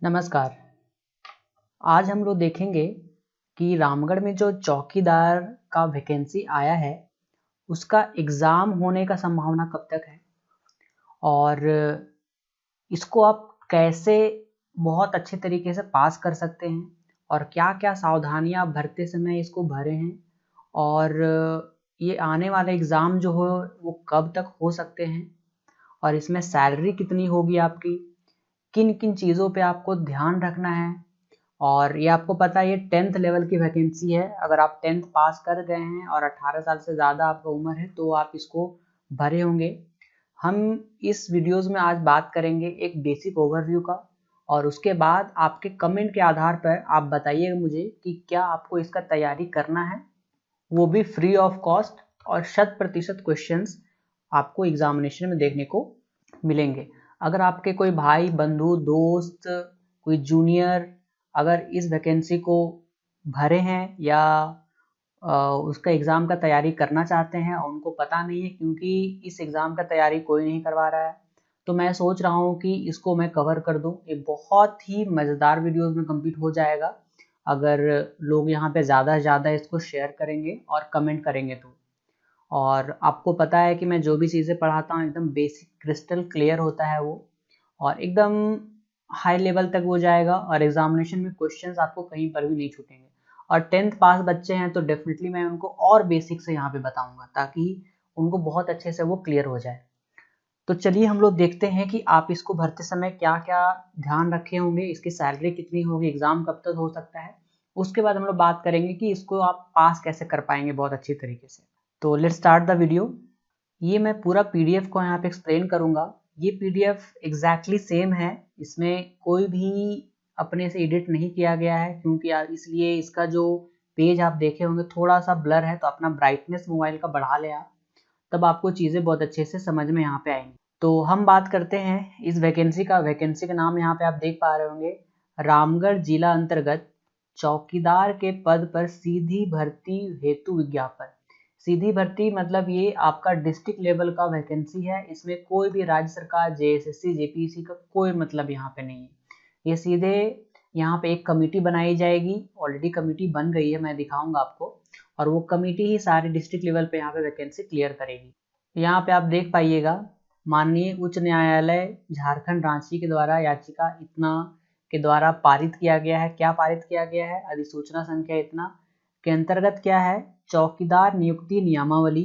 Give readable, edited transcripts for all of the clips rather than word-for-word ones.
नमस्कार। आज हम लोग देखेंगे कि रामगढ़ में जो चौकीदार का वैकेंसी आया है उसका एग्ज़ाम होने का संभावना कब तक है और इसको आप कैसे बहुत अच्छे तरीके से पास कर सकते हैं और क्या-क्या सावधानियां आप भरते समय इसको भरे हैं और ये आने वाला एग्ज़ाम जो हो वो कब तक हो सकते हैं और इसमें सैलरी कितनी होगी आपकी, किन-किन चीज़ों पे आपको ध्यान रखना है। और ये आपको पता है ये 10th लेवल की वैकेंसी है। अगर आप 10th पास कर गए हैं और 18 साल से ज़्यादा आपका उम्र है तो आप इसको भरे होंगे। हम इस वीडियोज़ में आज बात करेंगे एक बेसिक ओवरव्यू का और उसके बाद आपके कमेंट के आधार पर आप बताइएगा मुझे कि क्या आपको इसका तैयारी करना है, वो भी फ्री ऑफ कॉस्ट और 100% क्वेश्चंस आपको एग्जामिनेशन में देखने को मिलेंगे। अगर आपके कोई भाई बंधु दोस्त कोई जूनियर अगर इस वैकेंसी को भरे हैं या उसका एग्ज़ाम का तैयारी करना चाहते हैं और उनको पता नहीं है क्योंकि इस एग्ज़ाम का तैयारी कोई नहीं करवा रहा है, तो मैं सोच रहा हूँ कि इसको मैं कवर कर दूँ। ये बहुत ही मज़ेदार वीडियोज़ में कंप्लीट हो जाएगा अगर लोग यहाँ पे ज़्यादा से ज़्यादा इसको शेयर करेंगे और कमेंट करेंगे तो। और आपको पता है कि मैं जो भी चीज़ें पढ़ाता हूँ एकदम बेसिक क्रिस्टल क्लियर होता है वो और एकदम हाई लेवल तक वो जाएगा और एग्जामिनेशन में क्वेश्चंस आपको कहीं पर भी नहीं छूटेंगे। और 10th पास बच्चे हैं तो डेफिनेटली मैं उनको और बेसिक से यहाँ पे बताऊंगा ताकि उनको बहुत अच्छे से वो क्लियर हो जाए। तो चलिए हम लोग देखते हैं कि आप इसको भरते समय क्या क्या ध्यान रखे होंगे, इसकी सैलरी कितनी होगी, एग्ज़ाम कब तक हो सकता है। उसके बाद हम लोग बात करेंगे कि इसको आप पास कैसे कर पाएंगे बहुत अच्छी तरीके से। तो लेट्स स्टार्ट द वीडियो। ये मैं पूरा पीडीएफ को यहाँ पे एक्सप्लेन करूँगा। ये पीडीएफ एग्जैक्टली सेम है, इसमें कोई भी अपने से एडिट नहीं किया गया है क्योंकि इसलिए इसका जो पेज आप देखे होंगे थोड़ा सा ब्लर है, तो अपना ब्राइटनेस मोबाइल का बढ़ा ले आप, तब आपको चीज़ें बहुत अच्छे से समझ में यहाँ पे आएंगी। तो हम बात करते हैं इस वैकेंसी का। वैकेंसी का नाम यहाँ पे आप देख पा रहे होंगे, रामगढ़ जिला अंतर्गत चौकीदार के पद पर सीधी भर्ती हेतु विज्ञापन। सीधी भर्ती मतलब ये आपका डिस्ट्रिक्ट लेवल का वैकेंसी है, इसमें कोई भी राज्य सरकार जेएसएससी जेपीएससी का कोई मतलब यहाँ पे नहीं है। ये सीधे यहाँ पे एक कमेटी बनाई जाएगी, ऑलरेडी कमेटी बन गई है, मैं दिखाऊंगा आपको, और वो कमेटी ही सारे डिस्ट्रिक्ट लेवल पे यहाँ पे वैकेंसी क्लियर करेगी। यहाँ पे आप देख पाइएगा, माननीय उच्च न्यायालय झारखंड रांची के द्वारा याचिका इतना के द्वारा पारित किया गया है। क्या पारित किया गया है? अधिसूचना संख्या इतना के अंतर्गत क्या है, चौकीदार नियुक्ति नियमावली,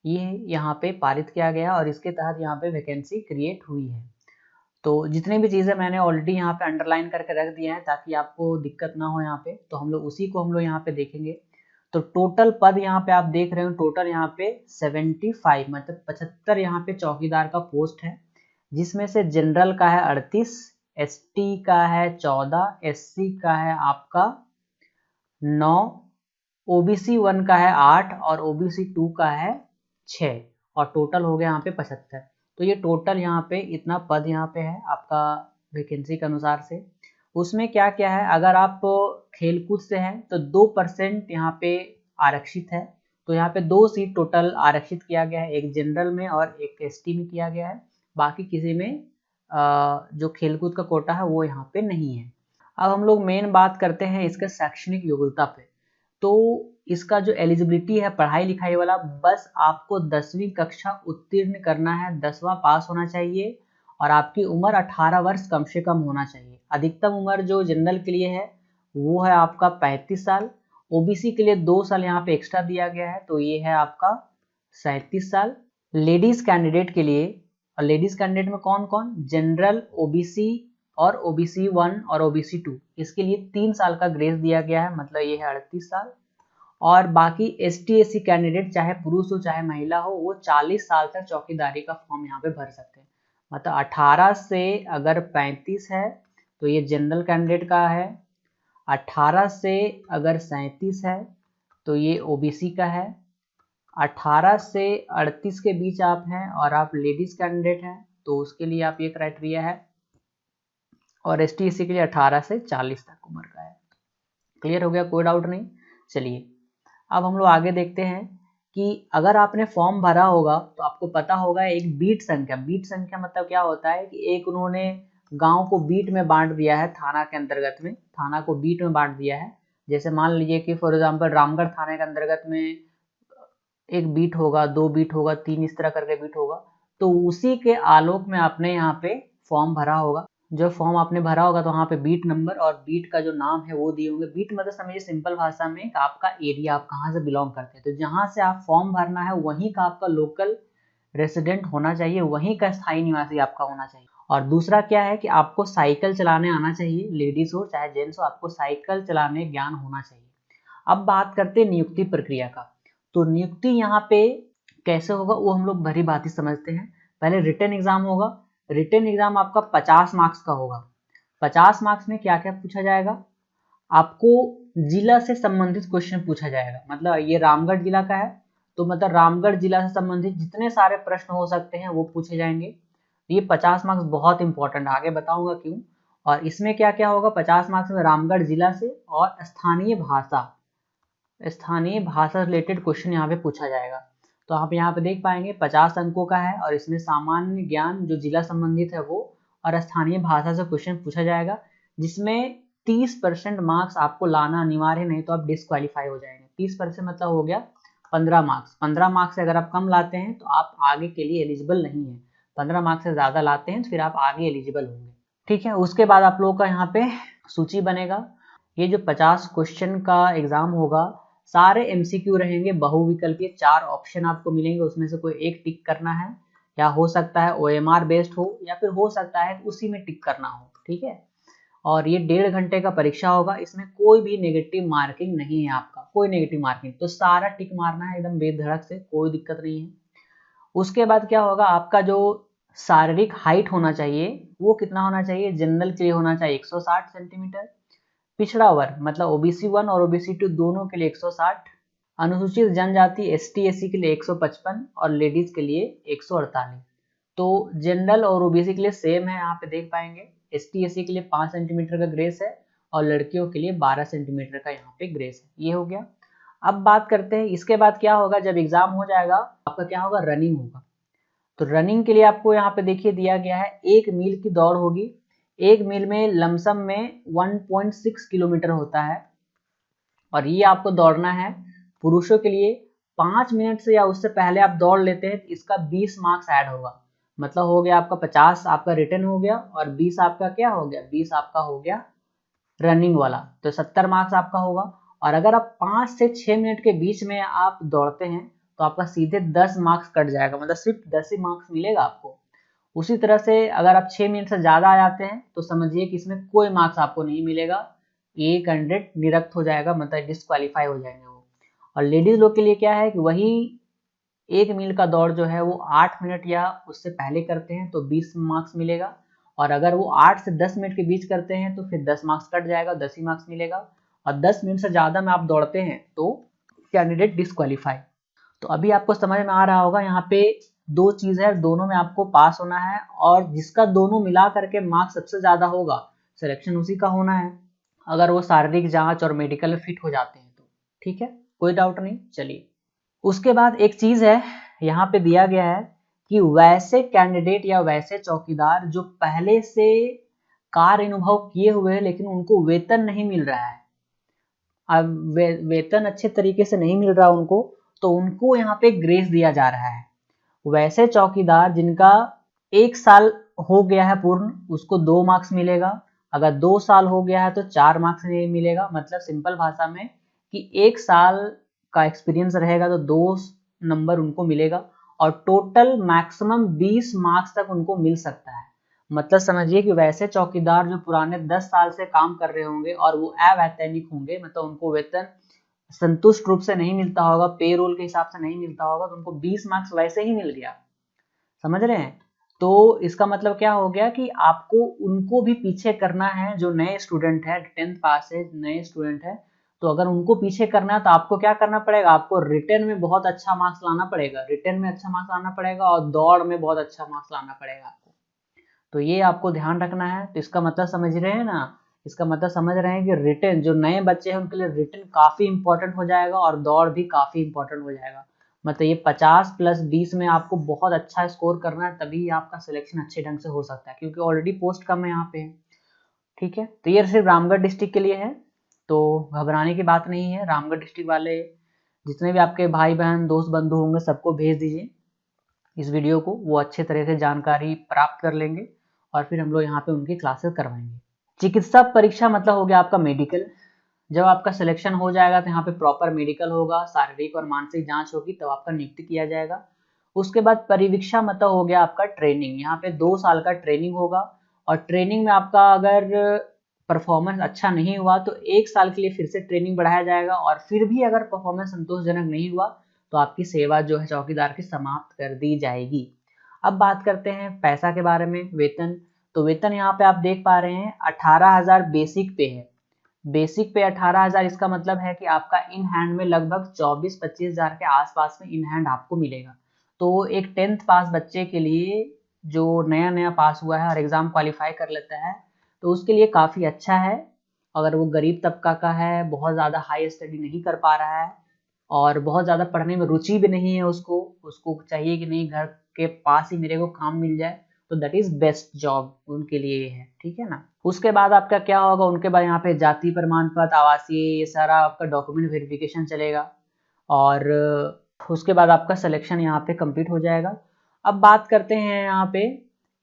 ये यहाँ पे पारित किया गया और इसके तहत यहाँ पे वैकेंसी क्रिएट हुई है। तो जितने भी चीज़ें मैंने ऑलरेडी यहाँ पे अंडरलाइन करके रख दिए हैं ताकि आपको दिक्कत ना हो यहाँ पे, तो हम लोग उसी को हम लोग यहाँ पे देखेंगे। तो टोटल पद यहाँ पे आप देख रहे हो, टोटल यहाँ पे 75 मतलब 75 यहाँ पे चौकीदार का पोस्ट है, जिसमें से जनरल का है 38, एसटी का है 14, एससी का है आपका 9, ओबीसी 1 का है 8 और ओबीसी 2 का है 6 और टोटल हो गया यहाँ पे 75। तो ये टोटल यहाँ पे इतना पद यहाँ पे है आपका वैकेंसी के अनुसार से। उसमें क्या क्या है, अगर आप खेलकूद से हैं तो 2% यहाँ पे आरक्षित है, तो यहाँ पे 2 सीट टोटल आरक्षित किया गया है, एक जनरल में और एक एसटी में किया गया है। बाकी किसी में जो खेलकूद का कोटा है वो यहाँ पे नहीं है। अब हम लोग मेन बात करते हैं इसके शैक्षणिक योग्यता पे। तो इसका जो एलिजिबिलिटी है पढ़ाई लिखाई वाला, बस आपको 10वीं कक्षा उत्तीर्ण करना है, 10वां पास होना चाहिए और आपकी उम्र 18 वर्ष कम से कम होना चाहिए। अधिकतम उम्र जो जनरल के लिए है वो है आपका 35 साल, ओबीसी के लिए 2 साल यहाँ पे एक्स्ट्रा दिया गया है, तो ये है आपका 37 साल। लेडीज कैंडिडेट के लिए, और लेडीज कैंडिडेट में कौन कौन, जनरल, ओबीसी और ओबीसी 1 और ओबीसी 2, इसके लिए 3 साल का ग्रेस दिया गया है, मतलब ये है 38 साल। और बाकी एसटी एससी कैंडिडेट चाहे पुरुष हो चाहे महिला हो, वो 40 साल तक चौकीदारी का फॉर्म यहाँ पे भर सकते हैं। मतलब 18 से अगर 35 है तो ये जनरल कैंडिडेट का है, 18 से अगर 37 है तो ये ओबीसी का है, 18 से 38 के बीच आप हैं और आप लेडीज कैंडिडेट हैं तो उसके लिए आप ये क्राइटेरिया है, और एसटी एससी के लिए 18 से 40 तक उम्र का है। क्लियर हो गया, कोई डाउट नहीं। चलिए अब हम लोग आगे देखते हैं कि अगर आपने फॉर्म भरा होगा तो आपको पता होगा एक बीट संख्या। बीट संख्या मतलब क्या होता है कि एक उन्होंने गांव को बीट में बांट दिया है, थाना के अंतर्गत में थाना को बीट में बांट दिया है। जैसे मान लीजिए कि फॉर एग्जांपल रामगढ़ थाने के अंतर्गत में एक बीट होगा, 2 बीट होगा, 3 इस तरह करके बीट होगा। तो उसी के आलोक में आपने यहाँ पे फॉर्म भरा होगा। जो फॉर्म आपने भरा होगा तो वहाँ पे बीट नंबर और बीट का जो नाम है वो दिए होंगे। बीट मतलब समझिए सिंपल भाषा में आपका एरिया, आप कहाँ से बिलोंग करते हैं। तो जहाँ से आप फॉर्म भरना है वहीं का आपका लोकल रेसिडेंट होना चाहिए, वहीं का स्थायी निवासी आपका होना चाहिए। और दूसरा क्या है कि आपको साइकिल चलाने आना चाहिए, लेडीज हो चाहे जेंट्स हो, आपको साइकिल चलाने ज्ञान होना चाहिए। अब बात करते हैं नियुक्ति प्रक्रिया का। तो नियुक्ति यहाँ पे कैसे होगा वो हम लोग भली भांति समझते हैं। पहले रिटन एग्जाम होगा। रिटन एग्जाम आपका 50 मार्क्स का होगा। 50 मार्क्स में क्या क्या पूछा जाएगा, आपको जिला से संबंधित क्वेश्चन पूछा जाएगा। मतलब ये रामगढ़ जिला का है तो मतलब रामगढ़ जिला से संबंधित जितने सारे प्रश्न हो सकते हैं वो पूछे जाएंगे। ये 50 मार्क्स बहुत इंपॉर्टेंट, आगे बताऊंगा क्यों। और इसमें क्या क्या होगा 50 मार्क्स में, रामगढ़ जिला से और स्थानीय भाषा रिलेटेड क्वेश्चन यहाँ पे पूछा जाएगा। तो आप यहाँ पे देख पाएंगे 50 अंकों का है और इसमें सामान्य ज्ञान जो जिला संबंधित है वो और स्थानीय भाषा से क्वेश्चन पूछा जाएगा, जिसमें 30% मार्क्स आपको लाना अनिवार्य, नहीं तो आप डिस्क्वालीफाई हो जाएंगे। 30% मतलब हो गया 15 मार्क्स। 15 मार्क्स से अगर आप कम लाते हैं तो आप आगे के लिए एलिजिबल नहीं है। 15 मार्क्स से ज्यादा लाते हैं तो फिर आप आगे एलिजिबल होंगे। ठीक है, उसके बाद आप लोगों का यहाँ पे सूची बनेगा। ये जो 50 क्वेश्चन का एग्जाम होगा सारे एमसीक्यू रहेंगे, बहुविकल्पीय 4 ऑप्शन आपको मिलेंगे, उसमें से कोई एक टिक करना है। या हो सकता है ओएमआर बेस्ड हो या फिर हो सकता है उसी में टिक करना हो। ठीक है, और ये 1.5 घंटे का परीक्षा होगा। इसमें कोई भी नेगेटिव मार्किंग नहीं है, आपका कोई नेगेटिव मार्किंग, तो सारा टिक मारना है एकदम बेधड़क से, कोई दिक्कत नहीं है। उसके बाद क्या होगा, आपका जो शारीरिक हाइट होना चाहिए वो कितना होना चाहिए, जनरल के लिए होना चाहिए 160 सेंटीमीटर, पिछड़ा वर्ग मतलब ओबीसी 1 और ओबीसी 2 दोनों के लिए 160, अनुसूचित जनजाति एसटी एससी के लिए 155 और लेडीज के लिए 148। तो जनरल और ओबीसी के लिए सेम है, यहाँ पे देख पाएंगे। एसटी एससी के लिए 5 सेंटीमीटर का ग्रेस है और लड़कियों के लिए 12 सेंटीमीटर का यहाँ पे ग्रेस है। ये हो गया। अब बात करते हैं इसके बाद क्या होगा, जब एग्जाम हो जाएगा आपका क्या होगा, रनिंग होगा। तो रनिंग के लिए आपको यहाँ पे देखिए दिया गया है 1 मील की दौड़ होगी। 1 मील में लमसम में 1.6 किलोमीटर होता है और ये आपको दौड़ना है। पुरुषों के लिए 5 मिनट से या उससे पहले आप दौड़ लेते हैं तो इसका 20 मार्क्स ऐड होगा। मतलब हो गया आपका 50 आपका रिटर्न हो गया और 20 आपका क्या हो गया, 20 आपका हो गया रनिंग वाला, तो 70 मार्क्स आपका होगा। और अगर आप 5 से 6 मिनट के बीच में आप दौड़ते हैं तो आपका सीधे 10 मार्क्स कट जाएगा, मतलब सिर्फ 10 ही मार्क्स मिलेगा आपको। उसी तरह से अगर आप 6 मिनट से ज़्यादा आ जाते हैं तो समझिए कि इसमें कोई मार्क्स आपको नहीं मिलेगा, ये कैंडिडेट निरस्त हो जाएगा, मतलब डिस्क्वालीफाई हो जाएंगे वो। और लेडीज लोग के लिए क्या है कि वही 1 मील का दौड़ जो है वो 8 मिनट या उससे पहले करते हैं तो 20 मार्क्स मिलेगा, और अगर वो 8 से 10 मिनट के बीच करते हैं तो फिर 10 मार्क्स कट जाएगा, 10 ही मार्क्स मिलेगा। और 10 मिनट से ज़्यादा में आप दौड़ते हैं तो कैंडिडेट डिस्क्वालीफाई। तो अभी आपको समझ में आ रहा होगा, यहाँ पे 2 चीज़ है, दोनों में आपको पास होना है और जिसका दोनों मिला करके मार्क्स सबसे ज़्यादा होगा सिलेक्शन उसी का होना है, अगर वो शारीरिक जांच और मेडिकल में फिट हो जाते हैं तो। ठीक है, कोई डाउट नहीं। चलिए उसके बाद एक चीज़ है यहाँ पे दिया गया है कि वैसे कैंडिडेट या वैसे चौकीदार जो पहले से कार्य अनुभव किए हुए हैं लेकिन उनको वेतन नहीं मिल रहा है, अब वेतन अच्छे तरीके से नहीं मिल रहा उनको, तो उनको यहाँ पे ग्रेस दिया जा रहा है। वैसे चौकीदार जिनका 1 साल हो गया है पूर्ण, उसको 2 मार्क्स मिलेगा। अगर 2 साल हो गया है तो 4 मार्क्स मिलेगा। मतलब सिंपल भाषा में कि 1 साल का एक्सपीरियंस रहेगा तो 2 नंबर उनको मिलेगा और टोटल मैक्सिमम 20 मार्क्स तक उनको मिल सकता है। मतलब समझिए कि वैसे चौकीदार जो पुराने 10 साल से काम कर रहे होंगे और वो अवैतनिक होंगे, मतलब उनको वेतन संतुष्ट रूप से नहीं मिलता होगा, पे रोल के हिसाब से नहीं मिलता होगा, तो उनको 20 मार्क्स वैसे ही मिल गया। समझ रहे हैं? तो इसका मतलब क्या हो गया कि आपको उनको भी पीछे करना है जो नए स्टूडेंट है, 10th पास है, नए स्टूडेंट है, तो अगर उनको पीछे करना है तो आपको क्या करना पड़ेगा, आपको रिटर्न में बहुत अच्छा मार्क्स लाना पड़ेगा, रिटर्न में अच्छा मार्क्स लाना पड़ेगा और दौड़ में बहुत अच्छा मार्क्स लाना पड़ेगा आपको। तो ये आपको ध्यान रखना है। तो इसका मतलब समझ रहे हैं ना, इसका मतलब समझ रहे हैं कि रिटर्न जो नए बच्चे हैं उनके लिए रिटर्न काफ़ी इंपॉर्टेंट हो जाएगा और दौड़ भी काफ़ी इंपॉर्टेंट हो जाएगा। मतलब ये 50 प्लस 20 में आपको बहुत अच्छा स्कोर करना है, तभी आपका सिलेक्शन अच्छे ढंग से हो सकता है, क्योंकि ऑलरेडी पोस्ट कम है यहाँ पे। ठीक है, तो ये सिर्फ रामगढ़ डिस्ट्रिक्ट के लिए है, तो घबराने की बात नहीं है। रामगढ़ डिस्ट्रिक्ट वाले जितने भी आपके भाई बहन दोस्त बंधु होंगे सबको भेज दीजिए इस वीडियो को, वो अच्छे तरह से जानकारी प्राप्त कर लेंगे और फिर हम लोग यहाँ पे उनकी क्लासेस करवाएंगे। चिकित्सा परीक्षा मतलब हो गया आपका मेडिकल। जब आपका सिलेक्शन हो जाएगा तो यहाँ पे प्रॉपर मेडिकल होगा, शारीरिक और मानसिक जांच होगी, तब आपका नियुक्ति किया जाएगा। उसके बाद परिवीक्षा मतलब हो गया आपका ट्रेनिंग। यहाँ पे 2 साल का ट्रेनिंग होगा और ट्रेनिंग में आपका अगर परफॉर्मेंस अच्छा नहीं हुआ तो 1 साल के लिए फिर से ट्रेनिंग बढ़ाया जाएगा, और फिर भी अगर परफॉर्मेंस संतोषजनक नहीं हुआ तो आपकी सेवा जो है चौकीदार की समाप्त कर दी जाएगी। अब बात करते हैं पैसा के बारे में, वेतन। तो वेतन यहाँ पे आप देख पा रहे हैं 18,000 बेसिक पे है। बेसिक पे 18,000, इसका मतलब है कि आपका इन हैंड में लगभग 24-25 हज़ार के आसपास में इन हैंड आपको मिलेगा। तो एक 10th पास बच्चे के लिए जो नया नया पास हुआ है और एग्जाम क्वालिफाई कर लेता है तो उसके लिए काफ़ी अच्छा है। अगर वो गरीब तबका का है, बहुत ज़्यादा हाई स्टडी नहीं कर पा रहा है और बहुत ज़्यादा पढ़ने में रुचि भी नहीं है, उसको चाहिए कि नहीं घर के पास ही मेरे को काम मिल जाए, तो दैट इज़ बेस्ट जॉब उनके लिए है। ठीक है ना। उसके बाद आपका क्या होगा, उनके बाद यहाँ पे जाति प्रमाण पत्र, आवासीय, ये सारा आपका डॉक्यूमेंट वेरिफिकेशन चलेगा और उसके बाद आपका सिलेक्शन यहाँ पे कंप्लीट हो जाएगा। अब बात करते हैं यहाँ पे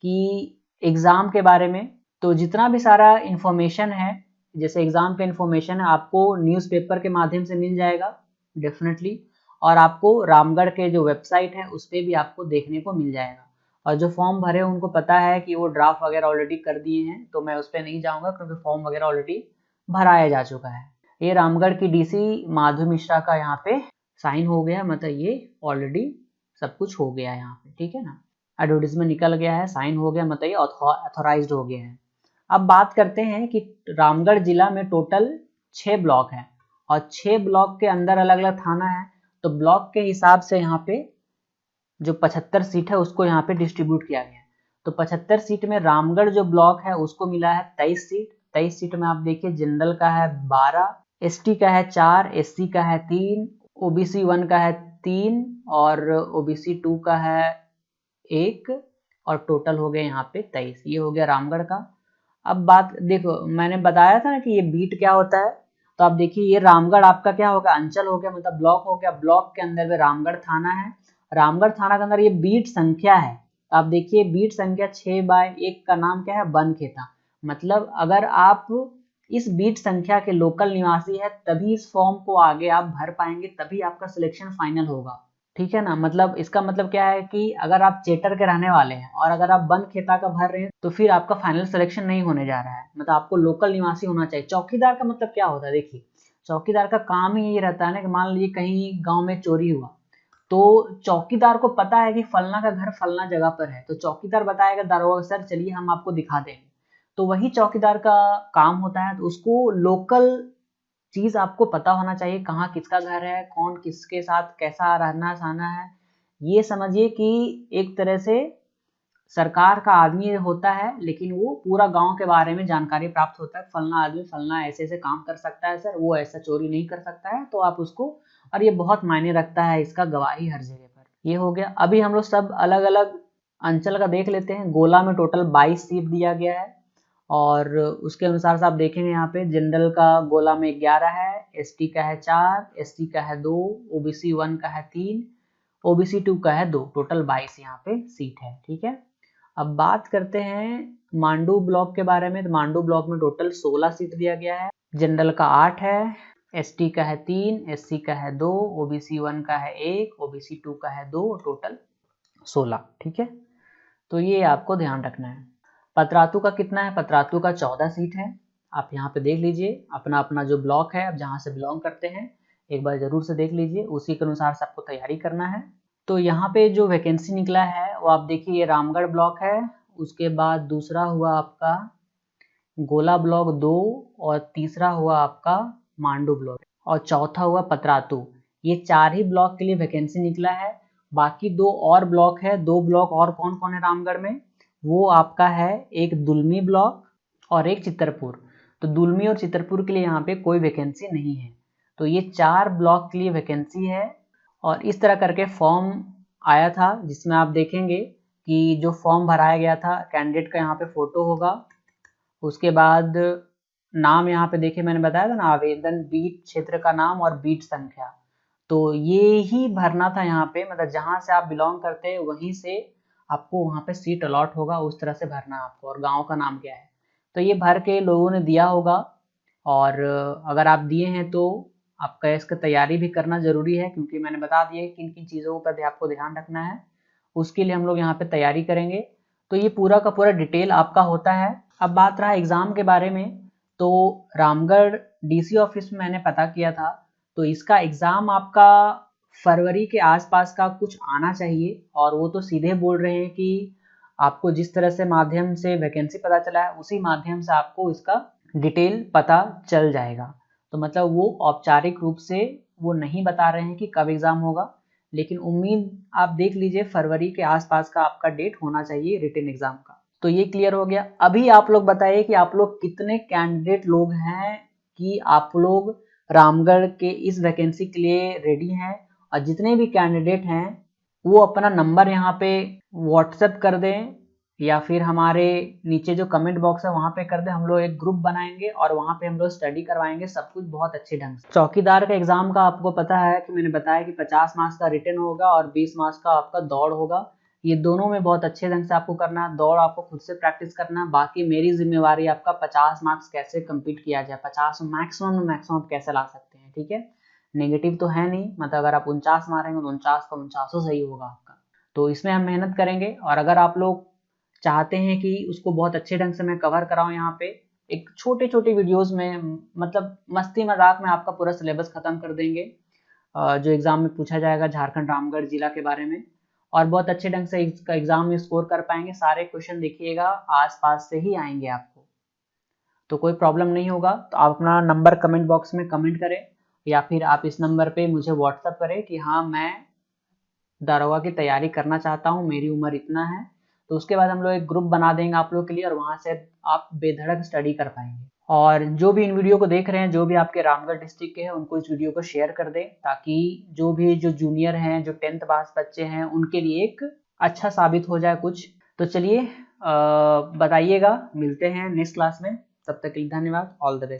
कि एग्ज़ाम के बारे में। तो जितना भी सारा इन्फॉर्मेशन है, जैसे एग्ज़ाम का इन्फॉर्मेशन है, आपको न्यूज़पेपर के माध्यम से मिल जाएगा डेफिनेटली, और आपको रामगढ़ के जो वेबसाइट है उस पर भी आपको देखने को मिल जाएगा। और जो फॉर्म भरे उनको पता है कि वो ड्राफ्ट वगैरह ऑलरेडी कर दिए हैं, तो मैं उस पर नहीं जाऊँगा क्योंकि फॉर्म वगैरह ऑलरेडी भराया जा चुका है। ये रामगढ़ की डीसी माधु मिश्रा का यहाँ पे साइन हो गया, मतलब ये ऑलरेडी सब कुछ हो गया है यहाँ पे। ठीक है ना, एडवर्टीजमेंट निकल गया है, साइन हो गया, मतलब ये ऑथोराइज्ड हो गया है। अब बात करते हैं कि रामगढ़ जिला में टोटल 6 ब्लॉक हैं और 6 ब्लॉक के अंदर अलग अलग थाना है, तो ब्लॉक के हिसाब से यहाँ पे जो 75 सीट है उसको यहाँ पे डिस्ट्रीब्यूट किया गया है। तो 75 सीट में रामगढ़ जो ब्लॉक है उसको मिला है 23 सीट। 23 सीट में आप देखिए जनरल का है 12, एसटी का है 4, एससी का है 3, ओबीसी 1 का है 3 और ओबीसी 2 का है 1, और टोटल हो गए यहाँ पे 23। ये हो गया रामगढ़ का। अब बात देखो, मैंने बताया था ना कि ये बीट क्या होता है, तो आप देखिए ये रामगढ़ आपका क्या होगा, अंचल हो गया, मतलब ब्लॉक हो गया। ब्लॉक के अंदर में रामगढ़ थाना है, रामगढ़ थाना के अंदर ये बीट संख्या है। आप देखिए बीट संख्या 6/1 का नाम क्या है, बनखेता। मतलब अगर आप इस बीट संख्या के लोकल निवासी है तभी इस फॉर्म को आगे आप भर पाएंगे, तभी आपका सिलेक्शन फाइनल होगा। ठीक है ना। मतलब इसका मतलब क्या है कि अगर आप चेटर के रहने वाले हैं और अगर आप बनखेता का भर रहे हैं तो फिर आपका फाइनल सिलेक्शन नहीं होने जा रहा है, मतलब आपको लोकल निवासी होना चाहिए। चौकीदार का मतलब क्या होता है, देखिए चौकीदार का काम ही यही रहता है ना कि मान लीजिए कहीं गांव में चोरी हुआ तो चौकीदार को पता है कि फलना का घर फलना जगह पर है, तो चौकीदार बताएगा दरोगा सर चलिए हम आपको दिखा देंगे, तो वही चौकीदार का काम होता है। तो उसको लोकल चीज आपको पता होना चाहिए, कहाँ किसका घर है, कौन किसके साथ कैसा रहना सहना है। ये समझिए कि एक तरह से सरकार का आदमी होता है लेकिन वो पूरा गांव के बारे में जानकारी प्राप्त होता है, फलना आदमी फलना ऐसे ऐसे काम कर सकता है सर, वो ऐसा चोरी नहीं कर सकता है, तो आप उसको, और ये बहुत मायने रखता है इसका गवाही हर जगह पर। ये हो गया। अभी हम लोग सब अलग अलग अंचल का देख लेते हैं। गोला में टोटल 22 सीट दिया गया है और उसके अनुसार से आप देखेंगे यहाँ पे जनरल का गोला में 11 है, एसटी का है 4, एससी का है 2, ओबीसी 1 का है 3, ओबीसी 2 का है 2, टोटल 22 यहाँ पे सीट है। ठीक है। अब बात करते हैं मांडू ब्लॉक के बारे में। तो मांडू ब्लॉक में टोटल 16 सीट दिया गया है, जनरल का 8 है, एसटी का है 3, एससी का है 2, ओबीसी 1 का है 1, ओबीसी 2 का है 2, टोटल 16। ठीक है, तो ये आपको ध्यान रखना है। पतरातू का कितना है, पतरातू का 14 सीट है। आप यहाँ पे देख लीजिए अपना अपना जो ब्लॉक है, आप जहाँ से बिलोंग करते हैं एक बार जरूर से देख लीजिए, उसी के अनुसार से आपको तैयारी करना है। तो यहाँ पे जो वैकेंसी निकला है वो आप देखिए, ये रामगढ़ ब्लॉक है, उसके बाद दूसरा हुआ आपका गोला ब्लॉक 2 और तीसरा हुआ आपका मांडू ब्लॉक और चौथा हुआ पतरातू। ये 4 ही ब्लॉक के लिए वैकेंसी निकला है। बाकी 2 और ब्लॉक है। 2 ब्लॉक और कौन कौन है रामगढ़ में, वो आपका है एक दुलमी ब्लॉक और एक चितरपुर। तो दुलमी और चितरपुर के लिए यहाँ पे कोई वैकेंसी नहीं है। तो ये 4 ब्लॉक के लिए वैकेंसी है और इस तरह करके फॉर्म आया था, जिसमें आप देखेंगे कि जो फॉर्म भराया गया था, कैंडिडेट का यहाँ पे फोटो होगा, उसके बाद नाम यहाँ पे देखिए, मैंने बताया था ना, आवेदन, बीट क्षेत्र का नाम और बीट संख्या, तो ये ही भरना था यहाँ पे, मतलब जहाँ से आप बिलोंग करते हैं वहीं से आपको वहाँ पे सीट अलॉट होगा, उस तरह से भरना है आपको, और गांव का नाम क्या है, तो ये भर के लोगों ने दिया होगा। और अगर आप दिए हैं तो आपका इसका तैयारी भी करना ज़रूरी है, क्योंकि मैंने बता दिया किन किन चीज़ों पर आपको ध्यान रखना है, उसके लिए हम लोग यहाँ पे तैयारी करेंगे। तो ये पूरा का पूरा डिटेल आपका होता है। अब बात रहा एग्ज़ाम के बारे में, तो रामगढ़ डीसी ऑफिस में मैंने पता किया था, तो इसका एग्ज़ाम आपका फरवरी के आसपास का कुछ आना चाहिए, और वो तो सीधे बोल रहे हैं कि आपको जिस तरह से माध्यम से वैकेंसी पता चला है उसी माध्यम से आपको इसका डिटेल पता चल जाएगा। तो मतलब वो औपचारिक रूप से वो नहीं बता रहे हैं कि कब एग्ज़ाम होगा, लेकिन उम्मीद आप देख लीजिए फरवरी के आसपास का आपका डेट होना चाहिए रिटन एग्ज़ाम का। तो ये क्लियर हो गया। अभी आप लोग बताइए कि आप लोग कितने कैंडिडेट लोग हैं कि आप लोग रामगढ़ के इस वैकेंसी के लिए रेडी हैं, और जितने भी कैंडिडेट हैं वो अपना नंबर यहाँ पे व्हाट्सएप कर दें, या फिर हमारे नीचे जो कमेंट बॉक्स है वहाँ पे कर दें। हम लोग एक ग्रुप बनाएंगे और वहाँ पे हम लोग स्टडी करवाएंगे सब कुछ बहुत अच्छे ढंग से। चौकीदार का एग्जाम का आपको पता है कि मैंने बताया कि 50 मार्क्स का रिटन होगा और 20 मार्क्स का आपका दौड़ होगा। ये दोनों में बहुत अच्छे ढंग से आपको करना है, दौड़ आपको खुद से प्रैक्टिस करना है, बाकी मेरी जिम्मेवारी आपका 50 मार्क्स कैसे कंप्लीट किया जाए, 50 मैक्सिमम आप कैसे ला सकते हैं, ठीक है। नेगेटिव तो है नहीं, मतलब अगर आप 49 मारेंगे तो 49 का 49 सही होगा आपका। तो इसमें हम मेहनत करेंगे, और अगर आप लोग चाहते हैं कि उसको बहुत अच्छे ढंग से मैं कवर कराऊं यहाँ पे एक छोटे छोटे वीडियोस में, मतलब मस्ती मजाक में आपका पूरा सिलेबस खत्म कर देंगे जो एग्जाम में पूछा जाएगा झारखंड रामगढ़ जिला के बारे में, और बहुत अच्छे ढंग से इसका एग्जाम में स्कोर कर पाएंगे। सारे क्वेश्चन देखिएगा आसपास से ही आएंगे आपको, तो कोई प्रॉब्लम नहीं होगा। तो आप अपना नंबर कमेंट बॉक्स में कमेंट करें, या फिर आप इस नंबर पे मुझे व्हाट्सअप करें कि हाँ मैं दारोगा की तैयारी करना चाहता हूँ, मेरी उम्र इतना है। तो उसके बाद हम लोग एक ग्रुप बना देंगे आप लोग के लिए, और वहाँ से आप बेधड़क स्टडी कर पाएंगे। और जो भी इन वीडियो को देख रहे हैं, जो भी आपके रामगढ़ डिस्ट्रिक्ट के हैं, उनको इस वीडियो को शेयर कर दें, ताकि जो जूनियर हैं, जो 10th पास बच्चे हैं, उनके लिए एक अच्छा साबित हो जाए कुछ। तो चलिए बताइएगा, मिलते हैं नेक्स्ट क्लास में, तब तक के लिए धन्यवाद, ऑल द बेस्ट।